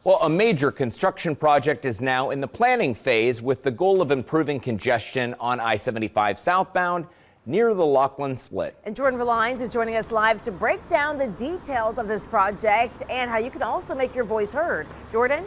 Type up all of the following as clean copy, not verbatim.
Well, a major construction project is now in the planning phase with the goal of improving congestion on I-75 southbound near the Laughlin split. And Jordan Valines is joining us live to break down the details of this project and how you can also make your voice heard. Jordan?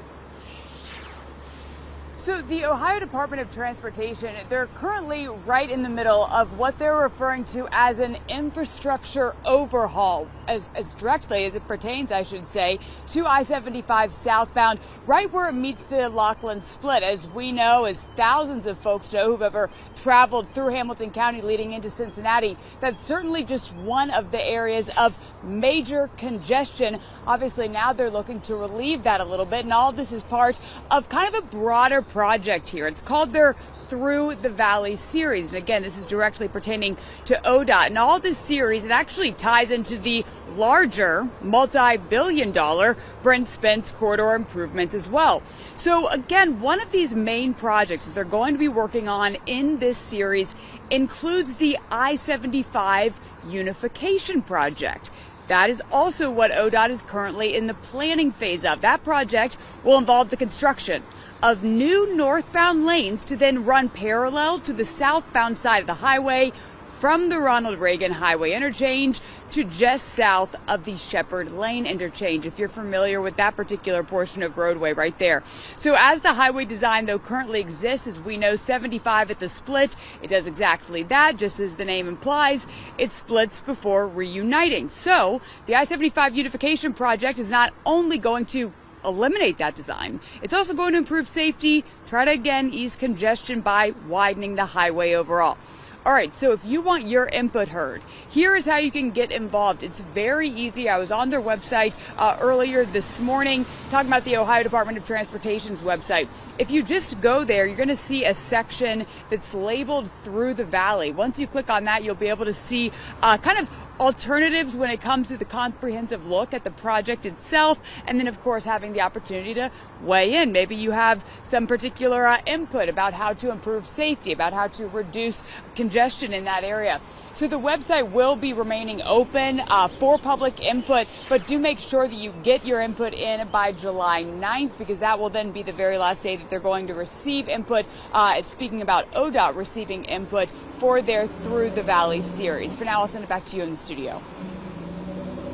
So the Ohio Department of Transportation, they're currently right in the middle of what they're referring to as an infrastructure overhaul, as directly as it pertains, I should say, to I-75 southbound, right where it meets the Laughlin split. As we know, as thousands of folks know who've ever traveled through Hamilton County leading into Cincinnati, that's certainly just one of the areas of major congestion. Obviously, now they're looking to relieve that a little bit, and all of this is part of kind of a broader project here. It's called their Through the Valley series. And again, this is directly pertaining to ODOT. And all this series, it actually ties into the larger multi-billion-dollar Brent Spence corridor improvements as well. So again, one of these main projects that they're going to be working on in this series includes the I-75 unification project. That is also what ODOT is currently in the planning phase of. That project will involve the construction of new northbound lanes to then run parallel to the southbound side of the highway from the Ronald Reagan Highway interchange to just south of the Shepherd Lane interchange, if you're familiar with that particular portion of roadway right there. So as the highway design, though, currently exists, as we know, 75 at the split, it does exactly that, just as the name implies. It splits before reuniting. So the I-75 unification project is not only going to eliminate that design, it's also going to improve safety, try to again ease congestion by widening the highway overall. All right, so if you want your input heard, here is how you can get involved. It's very easy. I was on their website earlier this morning talking about the Ohio Department of Transportation's website. If you just go there, you're going to see a section that's labeled Through the Valley. Once you click on that, you'll be able to see kind of alternatives when it comes to the comprehensive look at the project itself, and then of course having the opportunity to weigh in. Maybe you have some particular input about how to improve safety, about how to reduce congestion in that area. So the website will be remaining open for public input, but do make sure that you get your input in by July 9th, because that will then be the very last day that they're going to receive input. It's speaking about ODOT receiving input for their Through the Valley series. For now, I'll send it back to you in the studio.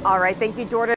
All right. Thank you, Jordan.